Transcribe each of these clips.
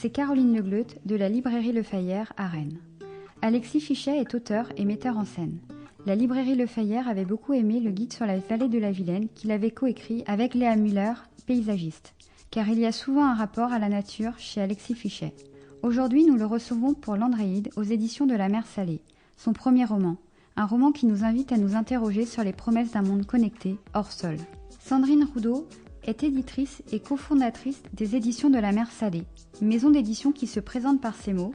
c'est Caroline Legleut de la librairie Le Fayère à Rennes. Alexis Fichet est auteur et metteur en scène. La librairie Le Fayère avait beaucoup aimé le guide sur la vallée de la Vilaine qu'il avait coécrit avec Léa Müller, paysagiste, car il y a souvent un rapport à la nature chez Alexis Fichet. Aujourd'hui, nous le recevons pour l'Andréide aux éditions de La Mer Salée, son premier roman, un roman qui nous invite à nous interroger sur les promesses d'un monde connecté, hors sol. Sandrine Roudot est éditrice et cofondatrice des éditions de La Mer Salée, maison d'édition qui se présente par ces mots.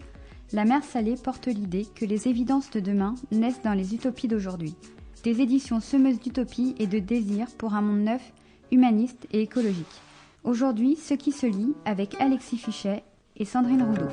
La Mer Salée porte l'idée que les évidences de demain naissent dans les utopies d'aujourd'hui. Des éditions semeuses d'utopies et de désirs pour un monde neuf, humaniste et écologique. Aujourd'hui, ce qui se lit avec Alexis Fichet et Sandrine Roudot.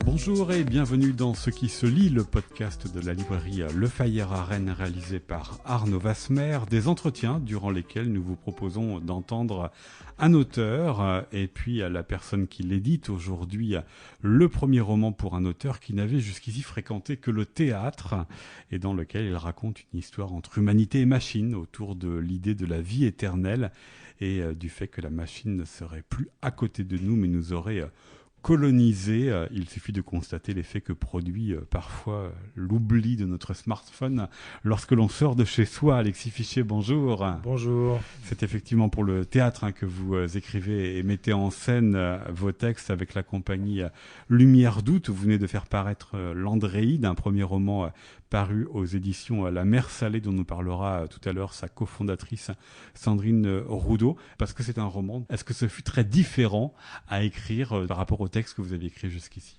Bonjour et bienvenue dans Ce qui se lit, le podcast de la librairie Le Fayère à Rennes réalisé par Arnaud Vasmer, des entretiens durant lesquels nous vous proposons d'entendre un auteur et puis la personne qui l'édite aujourd'hui, le premier roman pour un auteur qui n'avait jusqu'ici fréquenté que le théâtre et dans lequel il raconte une histoire entre humanité et machine autour de l'idée de la vie éternelle et du fait que la machine ne serait plus à côté de nous mais nous aurait colonisé. Il suffit de constater l'effet que produit parfois l'oubli de notre smartphone lorsque l'on sort de chez soi. Alexis Fichet, bonjour. Bonjour. C'est effectivement pour le théâtre que vous écrivez et mettez en scène vos textes avec la compagnie Lumière d'août. Vous venez de faire paraître L'Andréide, un premier roman paru aux éditions La Mer Salée, dont nous parlera tout à l'heure sa cofondatrice Sandrine Roudot, parce que c'est un roman. Est-ce que ce fut très différent à écrire par rapport au texte que vous aviez écrit jusqu'ici ?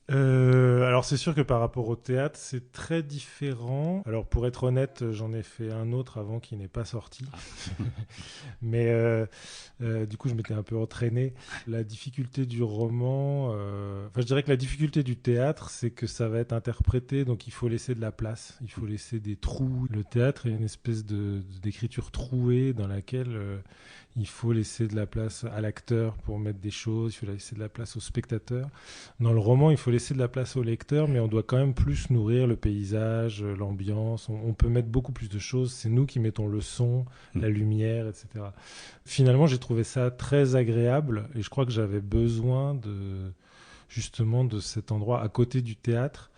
Alors c'est sûr que par rapport au théâtre, c'est très différent. Alors pour être honnête, j'en ai fait un autre avant qui n'est pas sorti. Mais du coup, je m'étais un peu entraîné. La difficulté du roman, je dirais que la difficulté du théâtre, c'est que ça va être interprété, donc il faut laisser de la place, il faut laisser des trous. Le théâtre est une espèce d'écriture trouée dans laquelle il faut laisser de la place à l'acteur pour mettre des choses, il faut laisser de la place au spectateur. Dans le roman, il faut laisser de la place au lecteur, mais on doit quand même plus nourrir le paysage, l'ambiance. On peut mettre beaucoup plus de choses. C'est nous qui mettons le son, la lumière, etc. Finalement, j'ai trouvé ça très agréable et je crois que j'avais besoin justement de cet endroit à côté du théâtre.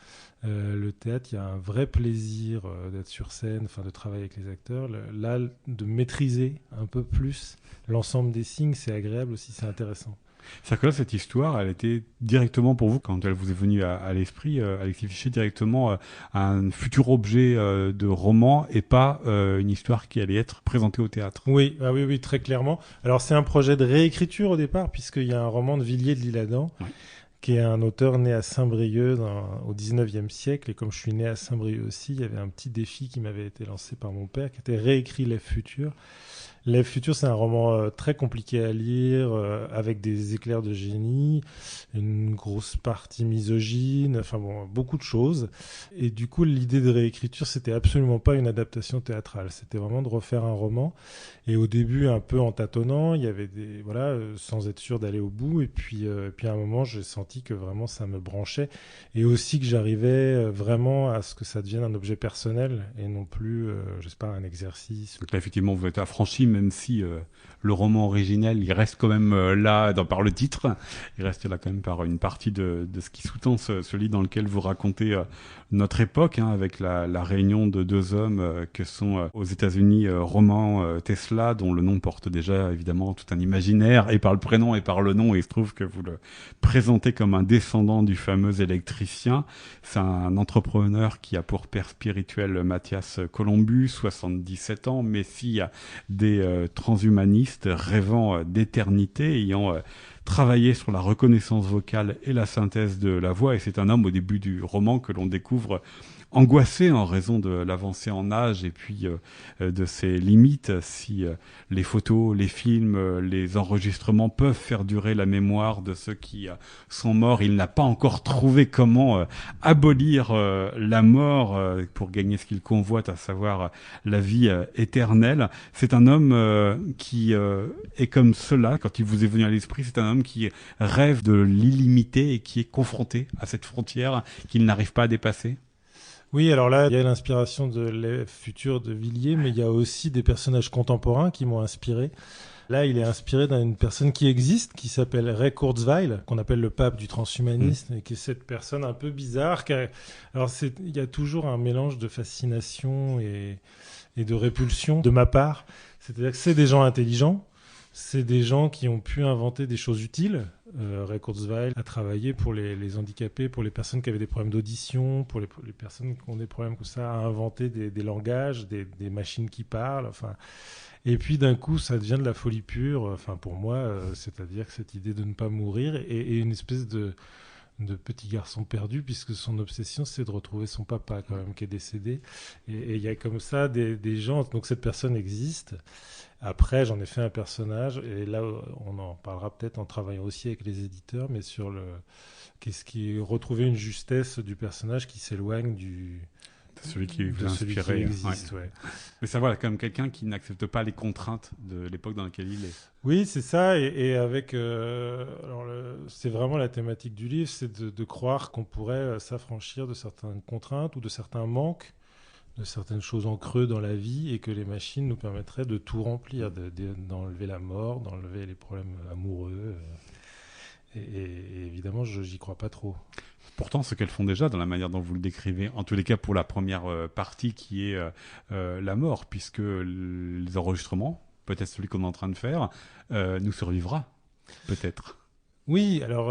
Le théâtre, il y a un vrai plaisir d'être sur scène, de travailler avec les acteurs. Là, de maîtriser un peu plus l'ensemble des signes, c'est agréable aussi, c'est intéressant. C'est-à-dire que là, cette histoire, elle était directement pour vous, quand elle vous est venue à l'esprit, Alexis Fichet, directement un futur objet de roman et pas une histoire qui allait être présentée au théâtre. Oui, très clairement. Alors, c'est un projet de réécriture au départ, puisqu'il y a un roman de Villiers de l'Isle-Adam, qui est un auteur né à Saint-Brieuc au 19e siècle. Et comme je suis né à Saint-Brieuc aussi, il y avait un petit défi qui m'avait été lancé par mon père, qui était réécrire L'Ève Future. L'Ève Future, c'est un roman très compliqué à lire, avec des éclairs de génie, une grosse partie misogyne, beaucoup de choses. Et du coup, l'idée de réécriture, c'était absolument pas une adaptation théâtrale. C'était vraiment de refaire un roman. Et au début, un peu en tâtonnant, il y avait sans être sûr d'aller au bout. Et puis à un moment, j'ai senti que vraiment ça me branchait. Et aussi que j'arrivais vraiment à ce que ça devienne un objet personnel et non plus, un exercice. Donc là, effectivement, vous êtes affranchi, même si le roman originel, il reste quand même là par le titre. Il reste là quand même par une partie de ce qui sous-tend ce livre dans lequel vous racontez notre époque, avec la réunion de deux hommes que sont aux États-Unis Roman Tesla, dont le nom porte déjà évidemment tout un imaginaire, et par le prénom et par le nom, et il se trouve que vous le présentez comme un descendant du fameux électricien. C'est un entrepreneur qui a pour père spirituel Mathias Columbus, 77 ans, messie des transhumanistes rêvant d'éternité, ayant travaillé sur la reconnaissance vocale et la synthèse de la voix. Et c'est un homme au début du roman que l'on découvre angoissé en raison de l'avancée en âge et puis de ses limites. Si les photos, les films, les enregistrements peuvent faire durer la mémoire de ceux qui sont morts, il n'a pas encore trouvé comment abolir la mort pour gagner ce qu'il convoite, à savoir la vie éternelle. C'est un homme qui est comme cela, quand il vous est venu à l'esprit, c'est un homme qui rêve de l'illimité et qui est confronté à cette frontière qu'il n'arrive pas à dépasser. Oui, alors là, il y a l'inspiration de l'élève futur de Villiers, mais il y a aussi des personnages contemporains qui m'ont inspiré. Là, il est inspiré d'une personne qui existe, qui s'appelle Ray Kurzweil, qu'on appelle le pape du transhumanisme, et qui est cette personne un peu bizarre. Alors, il y a toujours un mélange de fascination et de répulsion de ma part. C'est-à-dire que c'est des gens intelligents, c'est des gens qui ont pu inventer des choses utiles. Ray Kurzweil a travaillé pour les handicapés, pour les personnes qui avaient des problèmes d'audition, pour les personnes qui ont des problèmes comme ça, à inventer des langages, des machines qui parlent. Enfin, et puis d'un coup, ça devient de la folie pure. Enfin, pour moi, c'est-à-dire que cette idée de ne pas mourir et une espèce de petit garçon perdu, puisque son obsession, c'est de retrouver son papa, quand même, qui est décédé. Et il y a comme ça des gens. Donc cette personne existe. Après, j'en ai fait un personnage, et là, on en parlera peut-être en travaillant aussi avec les éditeurs, mais sur qu'est-ce qui est retrouver une justesse du personnage qui s'éloigne Celui qui vous a celui qui inspiré. existe, ouais. Mais ça, voilà, comme quelqu'un qui n'accepte pas les contraintes de l'époque dans laquelle il est. Oui, c'est ça, et avec... c'est vraiment la thématique du livre, c'est de croire qu'on pourrait s'affranchir de certaines contraintes ou de certains manques, de certaines choses en creux dans la vie, et que les machines nous permettraient de tout remplir, d'enlever la mort, d'enlever les problèmes amoureux. Et évidemment, j'y crois pas trop. Pourtant, ce qu'elles font déjà dans la manière dont vous le décrivez, en tous les cas pour la première partie qui est la mort, puisque les enregistrements, peut-être celui qu'on est en train de faire, nous survivra, peut-être. Oui, alors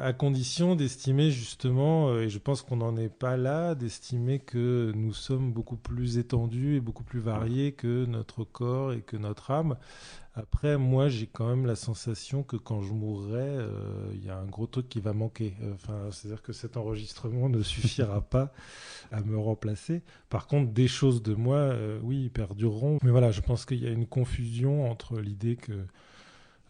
à condition d'estimer justement, et je pense qu'on n'en est pas là, d'estimer que nous sommes beaucoup plus étendus et beaucoup plus variés que notre corps et que notre âme. Après, moi, j'ai quand même la sensation que quand je mourrai, il y a un gros truc qui va manquer. Enfin, c'est-à-dire que cet enregistrement ne suffira pas à me remplacer. Par contre, des choses de moi, oui, perdureront. Mais voilà, je pense qu'il y a une confusion entre l'idée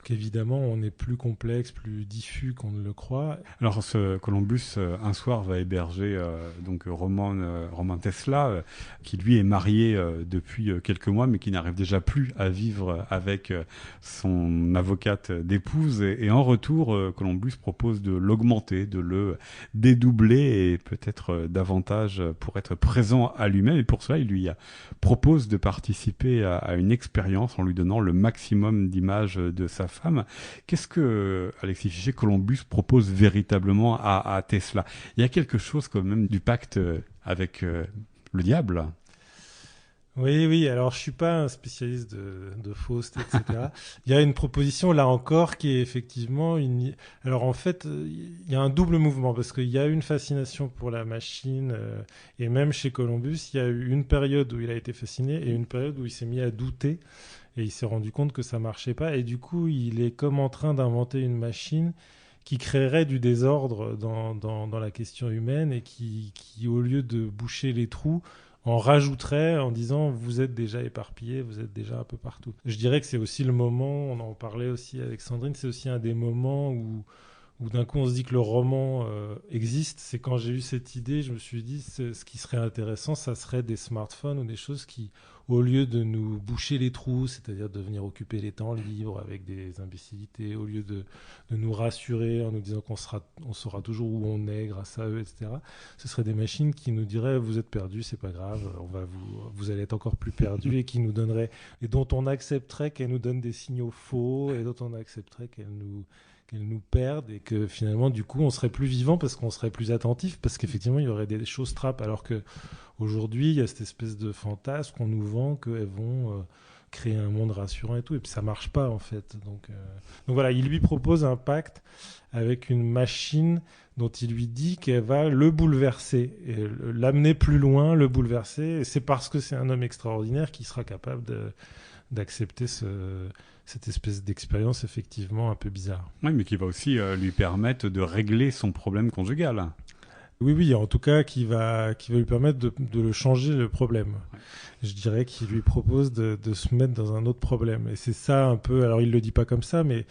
qu'évidemment, on est plus complexe, plus diffus qu'on ne le croit. Alors, ce Columbus, un soir, va héberger donc Roman Tesla, qui lui est marié depuis quelques mois, mais qui n'arrive déjà plus à vivre avec son avocate d'épouse. Et en retour, Columbus propose de l'augmenter, de le dédoubler et peut-être davantage pour être présent à lui-même. Et pour cela, il lui propose de participer à une expérience en lui donnant le maximum d'images de sa femme. Qu'est-ce que Alexis Fichet, Columbus propose véritablement à Tesla? Il y a quelque chose quand même du pacte avec le diable. Oui, alors je suis pas un spécialiste de Faust, etc. Il y a une proposition là encore qui est effectivement une... Alors en fait, il y a un double mouvement parce qu'il y a une fascination pour la machine et même chez Columbus, il y a eu une période où il a été fasciné et une période où il s'est mis à douter et il s'est rendu compte que ça marchait pas et du coup, il est comme en train d'inventer une machine qui créerait du désordre dans la question humaine et qui, au lieu de boucher les trous, en rajouterait en disant vous êtes déjà éparpillés, vous êtes déjà un peu partout. Je dirais que c'est aussi le moment, on en parlait aussi avec Sandrine, c'est aussi un des moments où d'un coup on se dit que le roman existe. C'est quand j'ai eu cette idée, je me suis dit ce qui serait intéressant, ça serait des smartphones ou des choses qui, au lieu de nous boucher les trous, c'est-à-dire de venir occuper les temps libres avec des imbécilités, au lieu de nous rassurer en nous disant on saura toujours où on est grâce à eux, etc. Ce seraient des machines qui nous diraient vous êtes perdus, c'est pas grave, vous allez être encore plus perdus et qui nous donneraient et dont on accepterait qu'elles nous donnent des signaux faux et dont on accepterait qu'elles nous perdent et que finalement du coup on serait plus vivant parce qu'on serait plus attentif parce qu'effectivement il y aurait des choses trappes alors que aujourd'hui il y a cette espèce de fantasme qu'on nous vend qu'elles vont créer un monde rassurant et tout et puis ça marche pas en fait donc voilà il lui propose un pacte avec une machine dont il lui dit qu'elle va le bouleverser et l'amener plus loin, le bouleverser et c'est parce que c'est un homme extraordinaire qui sera capable d'accepter cette espèce d'expérience effectivement un peu bizarre. Oui, mais qui va aussi lui permettre de régler son problème conjugal. Oui, en tout cas, qui va lui permettre de le changer le problème. Ouais. Je dirais qu'il lui propose de se mettre dans un autre problème. Et c'est ça un peu, alors il le dit pas comme ça, mais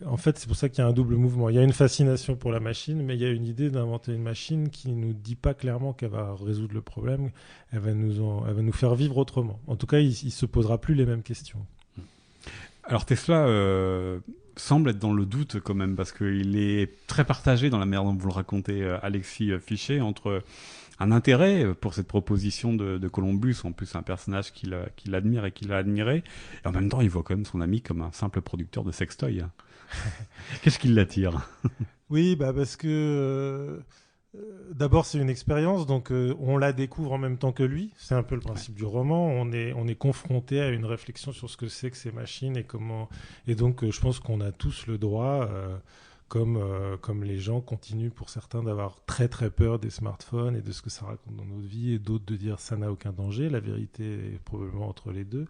en fait, c'est pour ça qu'il y a un double mouvement. Il y a une fascination pour la machine, mais il y a une idée d'inventer une machine qui nous dit pas clairement qu'elle va résoudre le problème. Elle va nous faire vivre autrement. En tout cas, il se posera plus les mêmes questions. Alors Tesla semble être dans le doute quand même, parce qu'il est très partagé dans la manière dont vous le racontez, Alexis Fichet, entre un intérêt pour cette proposition de Columbus. En plus, c'est un personnage qu'il admire et qu'il a admiré. Et en même temps, il voit quand même son ami comme un simple producteur de sextoy. Qu'est-ce qui l'attire? Oui, parce que d'abord c'est une expérience, donc on la découvre en même temps que lui. C'est un peu le principe du roman. On est confronté à une réflexion sur ce que c'est que ces machines et comment. Et donc je pense qu'on a tous le droit. Comme les gens continuent pour certains d'avoir très très peur des smartphones et de ce que ça raconte dans notre vie, et d'autres de dire ça n'a aucun danger, la vérité est probablement entre les deux.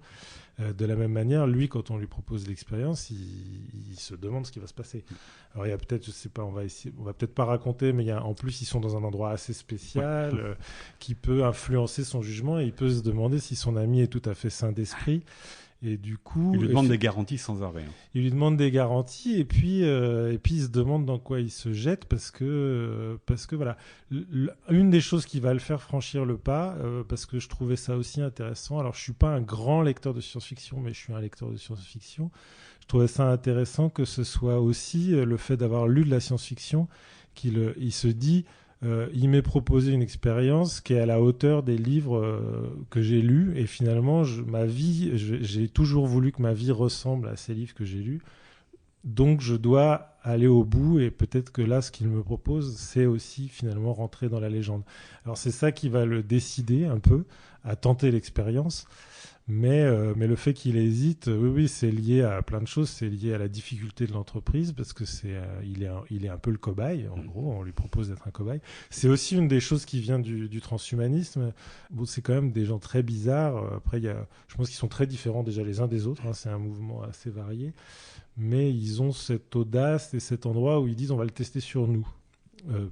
De la même manière, lui, quand on lui propose l'expérience, il se demande ce qui va se passer. Alors il y a peut-être, je sais pas, on va peut-être pas raconter, mais en plus ils sont dans un endroit assez spécial qui peut influencer son jugement, et il peut se demander si son ami est tout à fait sain d'esprit. Et du coup, il lui demande des garanties sans arrêt. Il lui demande des garanties, et puis il se demande dans quoi il se jette, parce que voilà, une des choses qui va le faire franchir le pas, parce que je trouvais ça aussi intéressant. Alors je suis pas un grand lecteur de science-fiction, mais je suis un lecteur de science-fiction. Je trouvais ça intéressant que ce soit aussi le fait d'avoir lu de la science-fiction qu'il se dit. Il m'est proposé une expérience qui est à la hauteur des livres que j'ai lus, et finalement j'ai toujours voulu que ma vie ressemble à ces livres que j'ai lus, donc je dois aller au bout, et peut-être que là ce qu'il me propose c'est aussi finalement rentrer dans la légende. Alors c'est ça qui va le décider un peu à tenter l'expérience. Mais le fait qu'il hésite, oui, c'est lié à plein de choses. C'est lié à la difficulté de l'entreprise, parce que il est un peu le cobaye. En gros, on lui propose d'être un cobaye. C'est aussi une des choses qui vient du transhumanisme. Bon, c'est quand même des gens très bizarres. Après, je pense qu'ils sont très différents déjà les uns des autres. C'est un mouvement assez varié. Mais ils ont cette audace et cet endroit où ils disent on va le tester sur nous.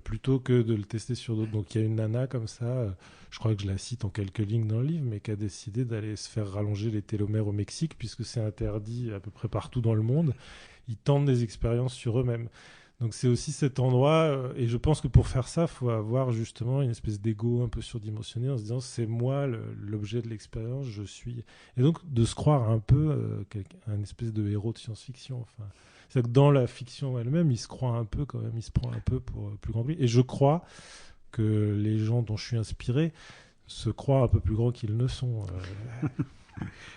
Plutôt que de le tester sur d'autres. Donc il y a une nana comme ça, je crois que je la cite en quelques lignes dans le livre, mais qui a décidé d'aller se faire rallonger les télomères au Mexique, puisque c'est interdit à peu près partout dans le monde. Ils tentent des expériences sur eux-mêmes. Donc c'est aussi cet endroit, et je pense que pour faire ça, il faut avoir justement une espèce d'ego un peu surdimensionné, en se disant c'est moi l'objet de l'expérience, je suis... Et donc de se croire un peu un espèce de héros de science-fiction, enfin... C'est-à-dire que dans la fiction elle-même, il se croit un peu quand même, il se prend un peu pour plus grand que lui. Et je crois que les gens dont je suis inspiré se croient un peu plus grands qu'ils ne sont.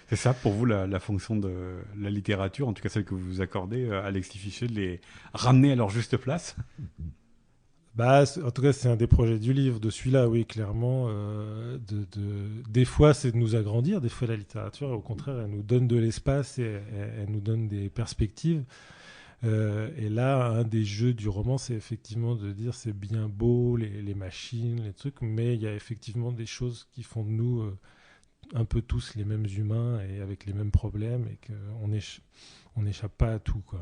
C'est ça pour vous la fonction de la littérature, en tout cas celle que vous accordez, Alexis Fichet, de les ramener à leur juste place? En tout cas, c'est un des projets du livre, de celui-là, oui, clairement. Des fois, c'est de nous agrandir. Des fois, la littérature, au contraire, elle nous donne de l'espace et elle nous donne des perspectives. Et là, un des jeux du roman, c'est effectivement de dire c'est bien beau, les machines, les trucs, mais il y a effectivement des choses qui font de nous un peu tous les mêmes humains et avec les mêmes problèmes, et qu'on n'échappe pas à tout, quoi.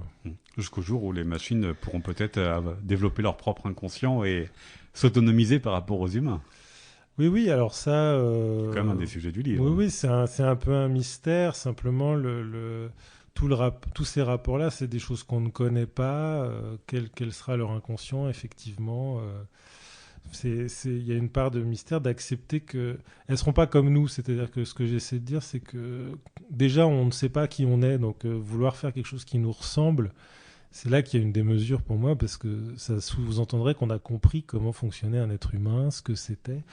Jusqu'au jour où les machines pourront peut-être développer leur propre inconscient et s'autonomiser par rapport aux humains. Oui, alors ça... c'est quand même un des sujets du livre. Oui, c'est un peu un mystère, simplement tous ces rapports-là, c'est des choses qu'on ne connaît pas. Quel sera leur inconscient, effectivement il y a une part de mystère, d'accepter qu'elles ne seront pas comme nous. C'est-à-dire que ce que j'essaie de dire, c'est que déjà, on ne sait pas qui on est. Donc, vouloir faire quelque chose qui nous ressemble, c'est là qu'il y a une démesure pour moi, parce que ça sous-entendrait qu'on a compris comment fonctionnait un être humain, ce que c'était.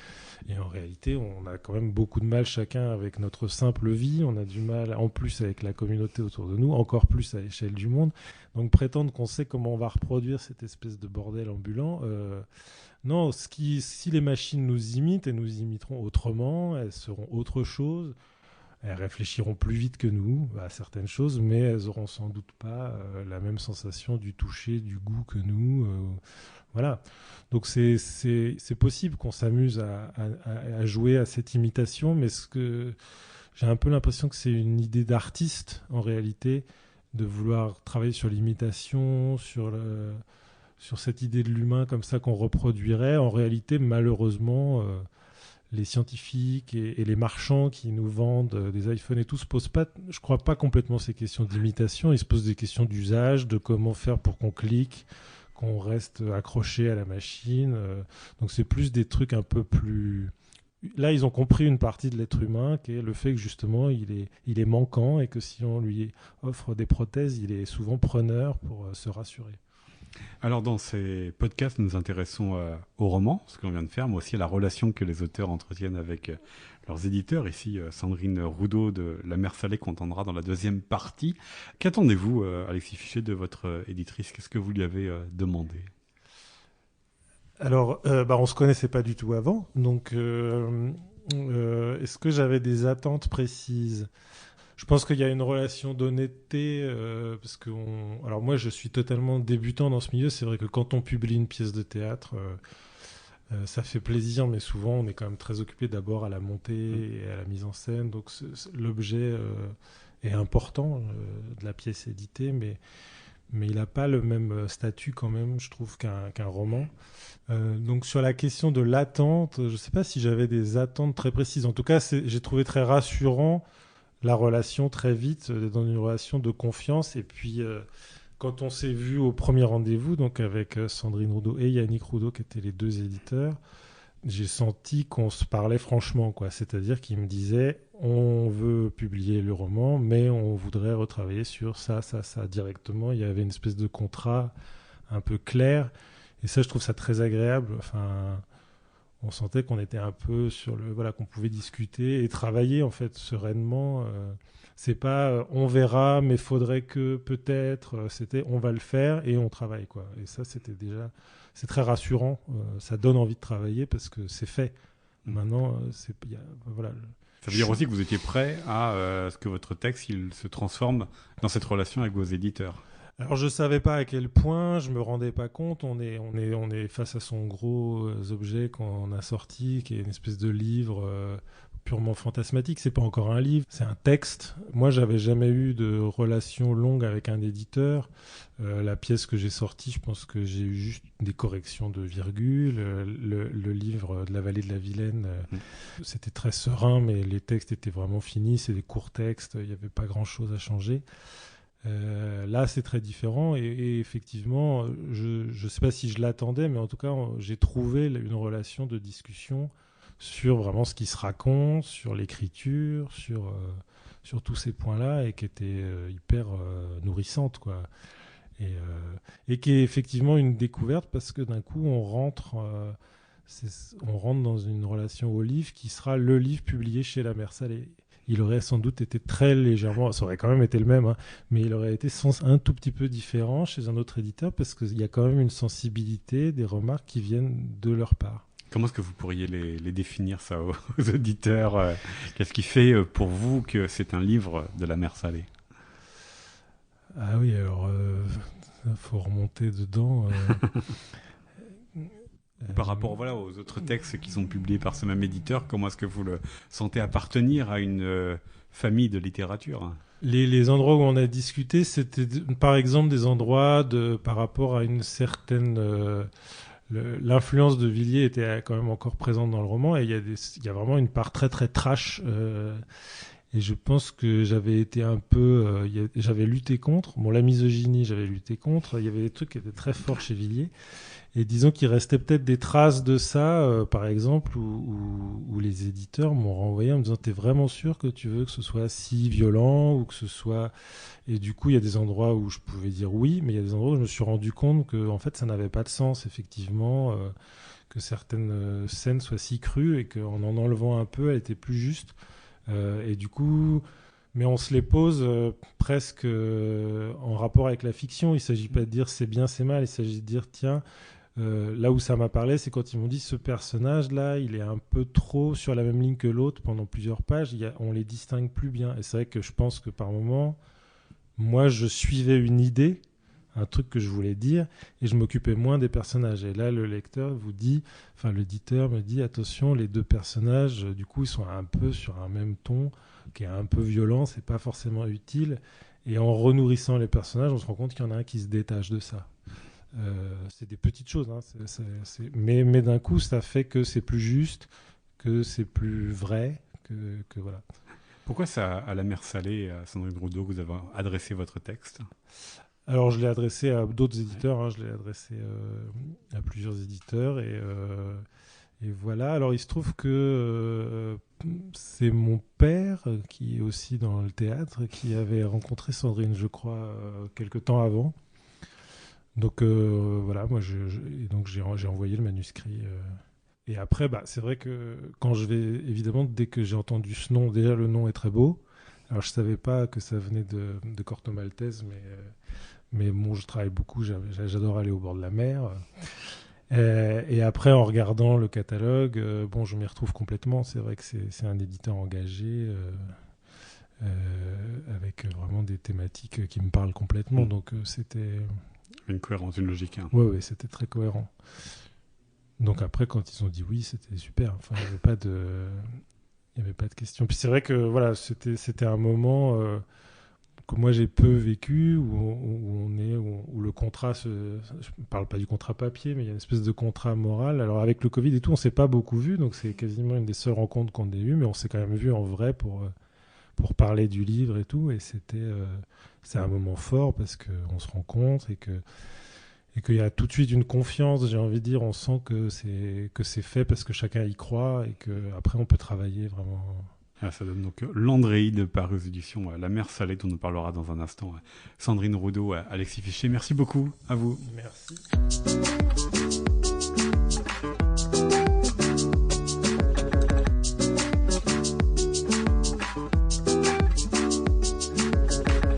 Et en réalité, on a quand même beaucoup de mal chacun avec notre simple vie. On a du mal, en plus, avec la communauté autour de nous, encore plus à l'échelle du monde. Donc prétendre qu'on sait comment on va reproduire cette espèce de bordel ambulant... Non, si les machines nous imitent, elles nous imiteront autrement, elles seront autre chose. Elles réfléchiront plus vite que nous à certaines choses, mais elles auront sans doute pas la même sensation du toucher, du goût que nous. Voilà. Donc c'est possible qu'on s'amuse à jouer à cette imitation, mais j'ai un peu l'impression que c'est une idée d'artiste en réalité, de vouloir travailler sur l'imitation, sur cette idée de l'humain comme ça qu'on reproduirait. En réalité, malheureusement, les scientifiques et les marchands qui nous vendent des iPhones et tout se posent pas, je crois, pas complètement ces questions d'imitation. Ils se posent des questions d'usage, de comment faire pour qu'on clique, qu'on reste accroché à la machine. Donc c'est plus des trucs un peu plus... Là, ils ont compris une partie de l'être humain, qui est le fait que justement, il est manquant, et que si on lui offre des prothèses, il est souvent preneur pour se rassurer. Alors dans ces podcasts, nous nous intéressons au roman, ce qu'on vient de faire, mais aussi à la relation que les auteurs entretiennent avec leurs éditeurs. Ici, Sandrine Roudot de La Mer Salée qu'on entendra dans la deuxième partie. Qu'attendez-vous, Alexis Fichet, de votre éditrice? Qu'est-ce que vous lui avez demandé? Alors, on se connaissait pas du tout avant, donc est-ce que j'avais des attentes précises? Je pense qu'il y a une relation d'honnêteté, parce que alors moi je suis totalement débutant dans ce milieu. C'est vrai que quand on publie une pièce de théâtre, ça fait plaisir, mais souvent on est quand même très occupé d'abord à la montée et à la mise en scène. Donc l'objet est important de la pièce éditée, mais il n'a pas le même statut quand même, je trouve, qu'un roman. Donc sur la question de l'attente, je ne sais pas si j'avais des attentes très précises. En tout cas, j'ai trouvé très rassurant la relation très vite, dans une relation de confiance. Et puis, quand on s'est vu au premier rendez-vous, donc avec Sandrine Roudot et Yannick Roudot, qui étaient les deux éditeurs, j'ai senti qu'on se parlait franchement, quoi. C'est-à-dire qu'ils me disaient, on veut publier le roman, mais on voudrait retravailler sur ça directement. Il y avait une espèce de contrat un peu clair. Et ça, je trouve ça très agréable. Enfin, on sentait qu'on était un peu sur qu'on pouvait discuter et travailler en fait sereinement. C'est pas on verra, mais faudrait que peut-être. C'était on va le faire et on travaille, quoi. Et ça, c'est très rassurant. Ça donne envie de travailler parce que c'est fait. Maintenant, voilà. Ça veut dire aussi que vous étiez prêt à ce que votre texte il se transforme dans cette relation avec vos éditeurs. Alors je savais pas à quel point, je me rendais pas compte. On est face à son gros objet qu'on a sorti, qui est une espèce de livre purement fantasmatique. C'est pas encore un livre, c'est un texte. Moi, j'avais jamais eu de relation longue avec un éditeur. La pièce que j'ai sortie, je pense que j'ai eu juste des corrections de virgule. Le livre de la vallée de la Vilaine, c'était très serein, mais les textes étaient vraiment finis. C'est des courts textes, il n'y avait pas grand-chose à changer. Là, c'est très différent et effectivement, je ne sais pas si je l'attendais, mais en tout cas, j'ai trouvé une relation de discussion sur vraiment ce qui se raconte, sur l'écriture, sur tous ces points-là et qui était hyper nourrissante, quoi. Et qui est effectivement une découverte parce que d'un coup, on rentre dans une relation au livre qui sera le livre publié chez La Mer Salée. Il aurait sans doute été très légèrement, ça aurait quand même été le même, hein, mais il aurait été un tout petit peu différent chez un autre éditeur parce qu'il y a quand même une sensibilité, des remarques qui viennent de leur part. Comment est-ce que vous pourriez les définir ça aux auditeurs? Qu'est-ce qui fait pour vous que c'est un livre de La Mer Salée? Ah oui, alors il faut remonter dedans. Par rapport aux autres textes qui sont publiés par ce même éditeur, comment est-ce que vous le sentez appartenir à une famille de littérature? Les endroits où on a discuté, c'était par exemple des endroits par rapport à une certaine... l'influence de Villiers était quand même encore présente dans le roman et il y a vraiment une part très très trash. Et je pense que j'avais été un peu... j'avais lutté contre. Bon, la misogynie, j'avais lutté contre. Il y avait des trucs qui étaient très forts chez Villiers. Et disons qu'il restait peut-être des traces de ça, par exemple, où les éditeurs m'ont renvoyé en me disant « T'es vraiment sûr que tu veux que ce soit si violent ?» ou que ce soit... Et du coup, il y a des endroits où je pouvais dire oui, mais il y a des endroits où je me suis rendu compte que en fait, ça n'avait pas de sens, effectivement, que certaines scènes soient si crues et qu'en en enlevant un peu, elle était plus juste. Et du coup... Mais on se les pose presque en rapport avec la fiction. Il ne s'agit pas de dire c'est bien, c'est mal. Il s'agit de dire tiens... là où ça m'a parlé, c'est quand ils m'ont dit ce personnage-là, il est un peu trop sur la même ligne que l'autre pendant plusieurs pages. On les distingue plus bien. Et c'est vrai que je pense que par moment, moi, je suivais une idée, un truc que je voulais dire, et je m'occupais moins des personnages. Et là, le lecteur vous dit, enfin, l'éditeur me dit attention, les deux personnages, du coup, ils sont un peu sur un même ton, qui est un peu violent. C'est pas forcément utile. Et en renourrissant les personnages, on se rend compte qu'il y en a un qui se détache de ça. C'est des petites choses, hein. Mais d'un coup, ça fait que c'est plus juste, que c'est plus vrai, que voilà. Pourquoi ça, à La Mer Salée, à Sandrine Roudot, vous avez adressé votre texte? Alors, je l'ai adressé à d'autres éditeurs, hein. Je l'ai adressé à plusieurs éditeurs et voilà. Alors, il se trouve que c'est mon père, qui est aussi dans le théâtre, qui avait rencontré Sandrine, je crois, quelque temps avant. Donc voilà, moi et donc j'ai envoyé le manuscrit. Et après, c'est vrai que quand je vais, évidemment, dès que j'ai entendu ce nom, déjà le nom est très beau. Alors je savais pas que ça venait de Corto Maltese, mais bon, je travaille beaucoup, j'adore aller au bord de la mer. Et après, en regardant le catalogue, bon, je m'y retrouve complètement. C'est vrai que c'est un éditeur engagé. Avec vraiment des thématiques qui me parlent complètement. Donc c'était... Une cohérence, une logique. Hein. Ouais, c'était très cohérent. Donc après, quand ils ont dit oui, c'était super. Enfin, il n'y avait pas de question. Puis c'est vrai que voilà, c'était un moment que moi j'ai peu vécu, où le contrat, je ne parle pas du contrat papier, mais il y a une espèce de contrat moral. Alors avec le Covid et tout, on ne s'est pas beaucoup vu, donc c'est quasiment une des seules rencontres qu'on ait eues, mais on s'est quand même vu en vrai pour parler du livre et tout. Et c'est un moment fort parce qu'on se rencontre et qu'il y a tout de suite une confiance, j'ai envie de dire. On sent que c'est fait parce que chacun y croit et qu'après on peut travailler vraiment. Ah, ça donne donc L'Andréide, paru aux éditions La Mer Salée, dont on nous parlera dans un instant. Sandrine Roudot, Alexis Fichet, merci beaucoup à vous. Merci.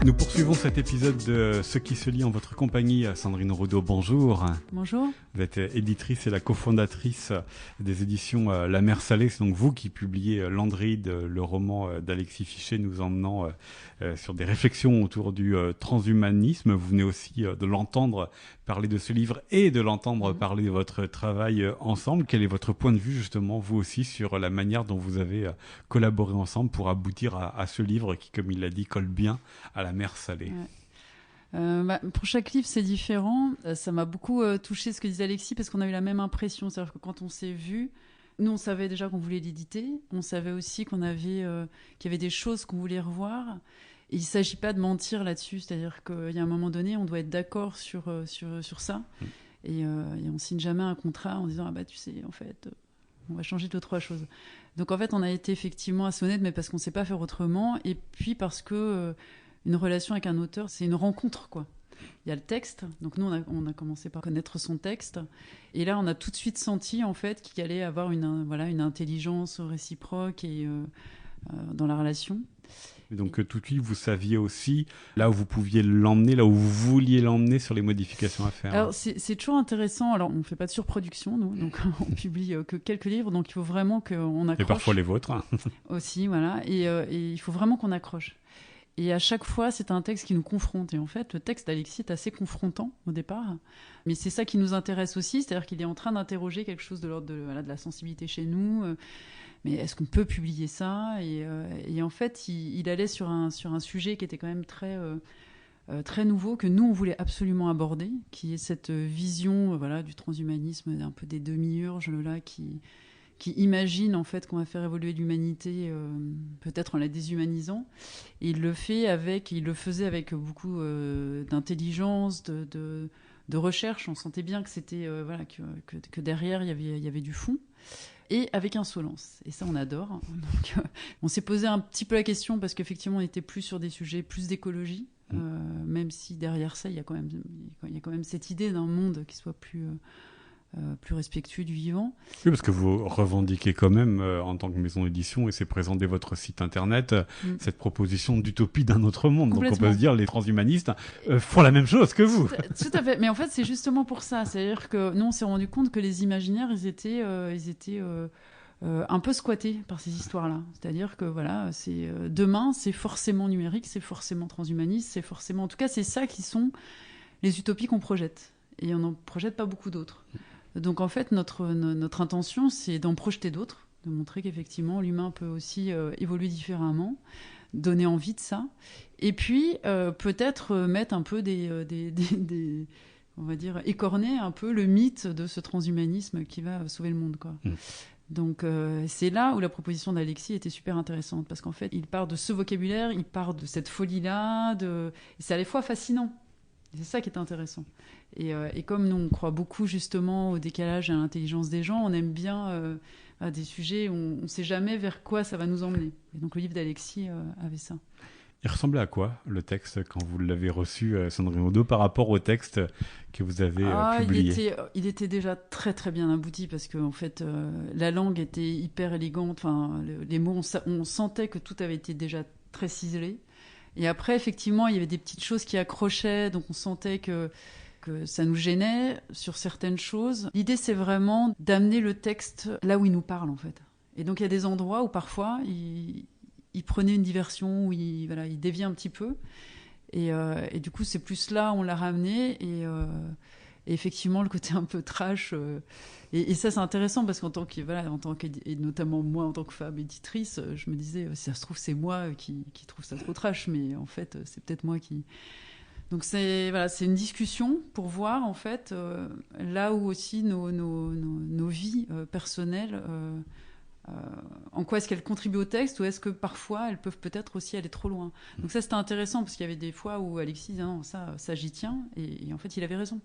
Nous poursuivons cet épisode de Ce qui se lit en votre compagnie. Sandrine Roudot, bonjour. Bonjour. Vous êtes éditrice et la cofondatrice des éditions La Mer Salée. C'est donc vous qui publiez L'Andréide, le roman d'Alexis Fichet, nous emmenant sur des réflexions autour du transhumanisme. Vous venez aussi de l'entendre parler de ce livre et de l'entendre parler de votre travail ensemble. Quel est votre point de vue, justement, vous aussi, sur la manière dont vous avez collaboré ensemble pour aboutir à ce livre qui, comme il l'a dit, colle bien à La Mer Salée? Ouais. Pour chaque livre, c'est différent. Ça m'a beaucoup touché ce que disait Alexis, parce qu'on a eu la même impression. C'est-à-dire que quand on s'est vus, nous, on savait déjà qu'on voulait l'éditer. On savait aussi qu'il y avait des choses qu'on voulait revoir. Et il ne s'agit pas de mentir là-dessus. C'est-à-dire qu'il y a un moment donné, on doit être d'accord sur ça. Et on ne signe jamais un contrat en disant « Ah bah tu sais, en fait, on va changer deux, trois choses. » Donc en fait, on a été effectivement assez honnête, mais parce qu'on ne sait pas faire autrement. Et puis parce que... une relation avec un auteur, c'est une rencontre, quoi. Il y a le texte, donc nous on a commencé par connaître son texte, et là on a tout de suite senti en fait qu'il allait avoir une intelligence réciproque et dans la relation. Et donc tout de suite vous saviez aussi là où vous pouviez l'emmener, là où vous vouliez l'emmener sur les modifications à faire. Alors c'est toujours intéressant. Alors on ne fait pas de surproduction nous, donc on publie que quelques livres, donc il faut vraiment qu'on accroche. Et parfois les vôtres. Aussi, voilà, et il faut vraiment qu'on accroche. Et à chaque fois, c'est un texte qui nous confronte. Et en fait, le texte d'Alexis est assez confrontant au départ. Mais c'est ça qui nous intéresse aussi, c'est-à-dire qu'il est en train d'interroger quelque chose de l'ordre de la sensibilité chez nous. Mais est-ce qu'on peut publier ça ? Et en fait, il allait sur un sujet qui était quand même très nouveau, que nous, on voulait absolument aborder, qui est cette vision du transhumanisme, un peu des demi-urges, là, qui imagine en fait qu'on va faire évoluer l'humanité peut-être en la déshumanisant. Et il le faisait avec beaucoup d'intelligence, de recherche. On sentait bien que c'était que derrière il y avait du fond, et avec insolence. Et ça, on adore. Donc, on s'est posé un petit peu la question parce qu'effectivement, on était plus sur des sujets plus d'écologie, même si derrière ça, il y a quand même cette idée d'un monde qui soit plus respectueux du vivant. Oui, parce que vous revendiquez quand même, en tant que maison d'édition, et c'est présent dès votre site internet, cette proposition d'utopie d'un autre monde. Donc on peut se dire, les transhumanistes font la même chose que vous. Tout à fait. Mais en fait, c'est justement pour ça. C'est-à-dire que nous, on s'est rendu compte que les imaginaires, ils étaient un peu squattés par ces histoires-là. C'est-à-dire que demain, c'est forcément numérique, c'est forcément transhumaniste, c'est forcément... En tout cas, c'est ça qui sont les utopies qu'on projette. Et on n'en projette pas beaucoup d'autres. Donc en fait, notre intention, c'est d'en projeter d'autres, de montrer qu'effectivement, l'humain peut aussi évoluer différemment, donner envie de ça. Et puis, peut-être mettre un peu on va dire, écorner un peu le mythe de ce transhumanisme qui va sauver le monde, quoi. Donc c'est là où la proposition d'Alexis était super intéressante, parce qu'en fait, il part de ce vocabulaire, il part de cette folie-là, et c'est à la fois fascinant. C'est ça qui est intéressant. Et comme nous, on croit beaucoup justement au décalage et à l'intelligence des gens, on aime bien des sujets où on ne sait jamais vers quoi ça va nous emmener. Et donc le livre d'Alexis avait ça. Il ressemblait à quoi, le texte, quand vous l'avez reçu, Sandrine Audeau, par rapport au texte que vous avez publié? Il était déjà très très bien abouti, parce que en fait, la langue était hyper élégante. Enfin, les mots, on sentait que tout avait été déjà très ciselé. Et après, effectivement, il y avait des petites choses qui accrochaient, donc on sentait que ça nous gênait sur certaines choses. L'idée, c'est vraiment d'amener le texte là où il nous parle, en fait. Et donc, il y a des endroits où parfois, il prenait une diversion, où il déviait un petit peu. Et du coup, c'est plus là, on l'a ramené. Et effectivement, le côté un peu trash. Et ça, c'est intéressant, parce qu'en tant que, et notamment moi, en tant que femme éditrice, je me disais, si ça se trouve, c'est moi qui trouve ça trop trash. Mais en fait, c'est peut-être moi qui... Donc c'est une discussion pour voir, en fait, là où aussi nos vies personnelles... en quoi est-ce qu'elles contribuent au texte, ou est-ce que parfois elles peuvent peut-être aussi aller trop loin. Donc ça, c'était intéressant, parce qu'il y avait des fois où Alexis disait non, ça j'y tiens, et en fait il avait raison.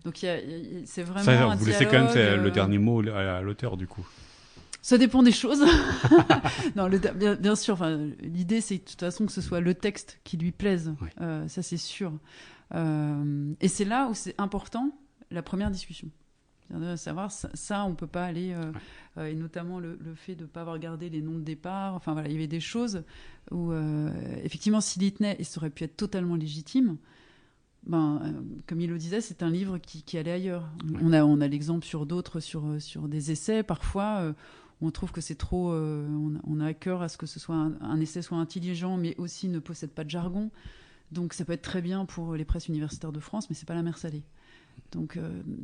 Donc c'est vraiment ça, un vous dialogue, laissez quand même le dernier mot à l'auteur, du coup. Ça dépend des choses. Non, bien sûr, l'idée, c'est de toute façon que ce soit le texte qui lui plaise. Oui. Ça, c'est sûr. Et c'est là où c'est important, la première discussion. De savoir, ça on peut pas aller... et notamment le fait de ne pas avoir gardé les noms de départ. Enfin, voilà, il y avait des choses où, effectivement, s'il y tenait, et ça aurait pu être totalement légitime, comme il le disait, c'est un livre qui allait ailleurs. Ouais. On a l'exemple sur d'autres, sur des essais, parfois... on trouve que c'est trop... on a à cœur à ce que ce soit un essai soit intelligent, mais aussi ne possède pas de jargon. Donc ça peut être très bien pour les presses universitaires de France, mais c'est pas la mer salée. Donc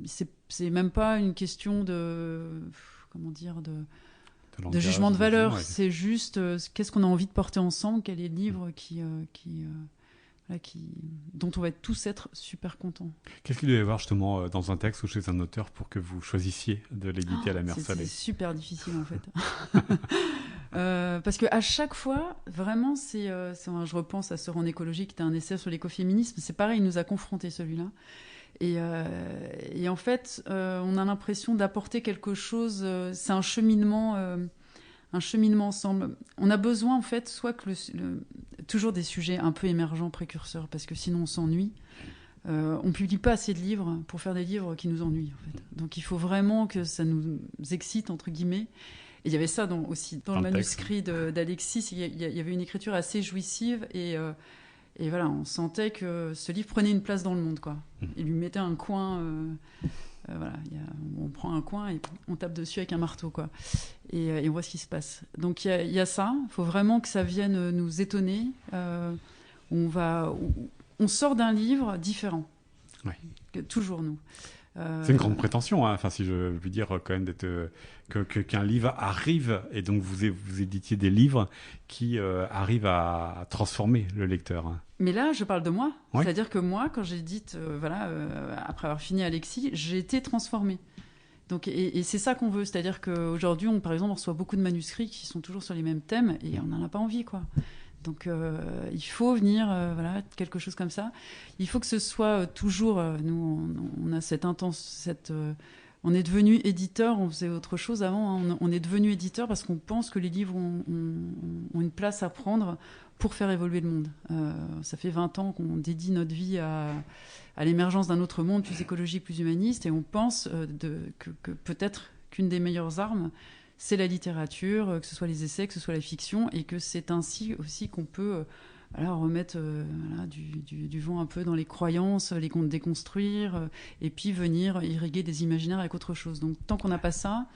c'est même pas une question de... comment dire, de jugement de valeur. C'est juste qu'est-ce qu'on a envie de porter ensemble, quel est le livre dont on va tous être super contents. Qu'est-ce qu'il doit y avoir justement dans un texte ou chez un auteur pour que vous choisissiez de l'éditer à la mer salée? C'est super difficile, en fait. Parce qu'à chaque fois, vraiment, je repense à Sœurs en écologie, qui était un essai sur l'écoféminisme. C'est pareil, il nous a confrontés, celui-là. Et en fait, on a l'impression d'apporter quelque chose. C'est un cheminement ensemble. On a besoin, en fait, soit que toujours des sujets un peu émergents, précurseurs, parce que sinon on s'ennuie. On publie pas assez de livres pour faire des livres qui nous ennuient, en fait. Donc il faut vraiment que ça nous excite, entre guillemets. Et il y avait ça aussi dans le manuscrit d'Alexis. Il y avait une écriture assez jouissive, et voilà, on sentait que ce livre prenait une place dans le monde, quoi. Il lui mettait un coin... voilà, on prend un coin et on tape dessus avec un marteau, quoi. Et on voit ce qui se passe. Donc il y a ça. Il faut vraiment que ça vienne nous étonner. On sort d'un livre différent. Ouais. Toujours nous. C'est une grande prétention, hein. Enfin, si je veux dire, quand même, qu'un livre arrive, et donc vous éditiez des livres qui arrivent à transformer le lecteur. Hein. Mais là, je parle de moi. Oui. C'est-à-dire que moi, quand j'édite, après avoir fini Alexis, j'ai été transformée. Donc, et c'est ça qu'on veut. C'est-à-dire qu'aujourd'hui, par exemple, on reçoit beaucoup de manuscrits qui sont toujours sur les mêmes thèmes, et on n'en a pas envie, quoi. Donc il faut venir, quelque chose comme ça. Il faut que ce soit toujours... nous, on a cette on est devenu éditeur, on faisait autre chose avant. Hein. On est devenu éditeur parce qu'on pense que les livres ont une place à prendre pour faire évoluer le monde. Ça fait 20 ans qu'on dédie notre vie à l'émergence d'un autre monde plus écologique, plus humaniste, et on pense que peut-être qu'une des meilleures armes, c'est la littérature, que ce soit les essais, que ce soit la fiction, et que c'est ainsi aussi qu'on peut remettre du vent un peu dans les croyances, les déconstruire, et puis venir irriguer des imaginaires avec autre chose. Donc tant qu'on n'a pas ça,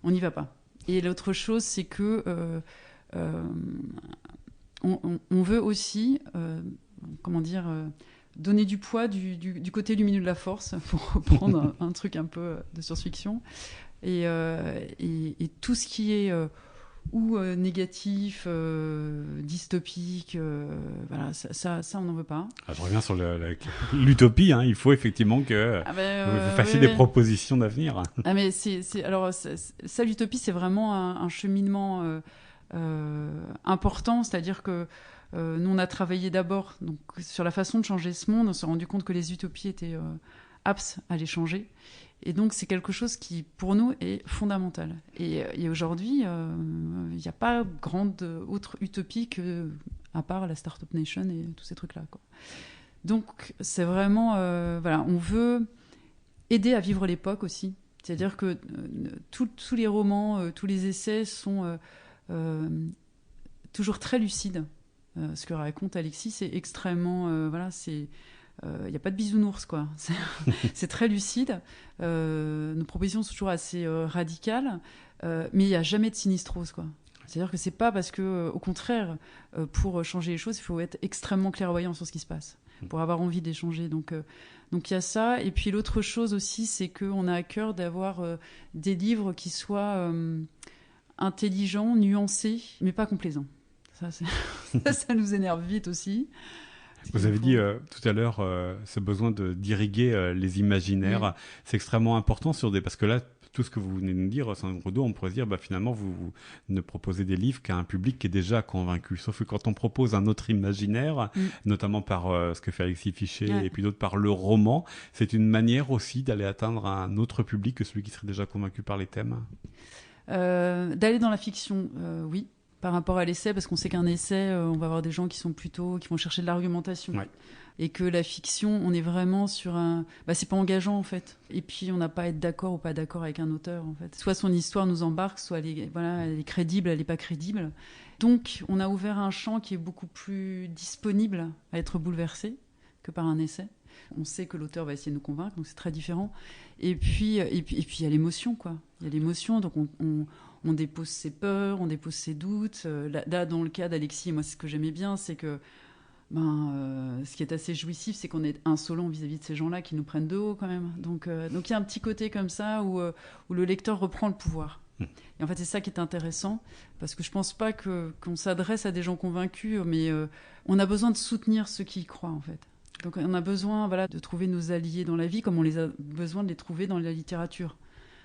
on n'y va pas. Et l'autre chose, c'est que on veut aussi, donner du poids du côté lumineux de la force, pour reprendre un truc un peu de science-fiction. Et tout ce qui est négatif, dystopique, ça on n'en veut pas. Je reviens sur l'utopie. Hein. Il faut effectivement que vous fassiez des propositions d'avenir. Ah, mais alors ça, l'utopie, c'est vraiment un cheminement important. C'est-à-dire que nous, on a travaillé d'abord sur la façon de changer ce monde. On s'est rendu compte que les utopies étaient aptes à les changer. Et donc, c'est quelque chose qui, pour nous, est fondamental. Et aujourd'hui, il n'y a pas grande autre utopie à part la Startup Nation et tous ces trucs-là, quoi. Donc, c'est vraiment... voilà, on veut aider à vivre l'époque aussi. C'est-à-dire que tous les romans, tous les essais sont toujours très lucides. Ce que raconte Alexis, c'est extrêmement... voilà, c'est... Il n'y a pas de bisounours, quoi. C'est très lucide. Nos propositions sont toujours assez radicales, mais il n'y a jamais de sinistrose, quoi. C'est-à-dire que c'est pas parce que, au contraire, pour changer les choses, il faut être extrêmement clairvoyant sur ce qui se passe, pour avoir envie d'échanger. Donc il y a ça. Et puis l'autre chose aussi, c'est qu'on a à cœur d'avoir des livres qui soient intelligents, nuancés, mais pas complaisants. Ça nous énerve vite aussi. Vous avez dit tout à l'heure ce besoin d'irriguer les imaginaires. C'est extrêmement important parce que là, tout ce que vous venez de nous dire, Sandrine Rodeau, on pourrait se dire finalement vous ne proposez des livres qu'à un public qui est déjà convaincu. Sauf que quand on propose un autre imaginaire, notamment par ce que fait Alexis Fichet et puis d'autres par le roman, c'est une manière aussi d'aller atteindre un autre public que celui qui serait déjà convaincu par les thèmes. D'aller dans la fiction, oui. Par rapport à l'essai, parce qu'on sait qu'un essai, on va avoir des gens qui vont chercher de l'argumentation. Ouais. Et que la fiction, on est vraiment sur un... c'est pas engageant, en fait. Et puis, on n'a pas à être d'accord ou pas d'accord avec un auteur, en fait. Soit son histoire nous embarque, soit elle est crédible, elle n'est pas crédible. Donc, on a ouvert un champ qui est beaucoup plus disponible à être bouleversé que par un essai. On sait que l'auteur va essayer de nous convaincre, donc c'est très différent. Et puis, il y a l'émotion, quoi. Il y a l'émotion, donc on dépose ses peurs, on dépose ses doutes. Là, dans le cas d'Alexis, moi, ce que j'aimais bien, c'est que ce qui est assez jouissif, c'est qu'on est insolent vis-à-vis de ces gens-là qui nous prennent de haut, quand même. Donc il y a un petit côté comme ça où le lecteur reprend le pouvoir. Et en fait, c'est ça qui est intéressant, parce que je pense pas qu'on s'adresse à des gens convaincus, mais on a besoin de soutenir ceux qui y croient, en fait. Donc on a besoin de trouver nos alliés dans la vie, comme on les a besoin de les trouver dans la littérature.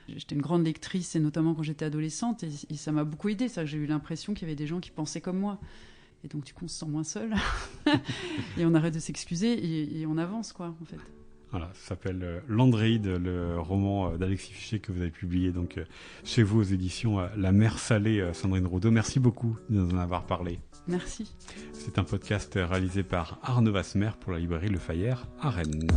J'étais une grande lectrice, et notamment quand j'étais adolescente, et ça m'a beaucoup aidée. C'est-à-dire que j'ai eu l'impression qu'il y avait des gens qui pensaient comme moi. Et donc, du coup, on se sent moins seul. Et on arrête de s'excuser, et on avance, quoi, en fait. Voilà, ça s'appelle L'Andréide, le roman d'Alexis Fichet que vous avez publié donc, chez vous aux éditions La Mer Salée, Sandrine Rodeau. Merci beaucoup de nous en avoir parlé. Merci. C'est un podcast réalisé par Arnaud Vasmer pour la librairie Le Fayère à Rennes.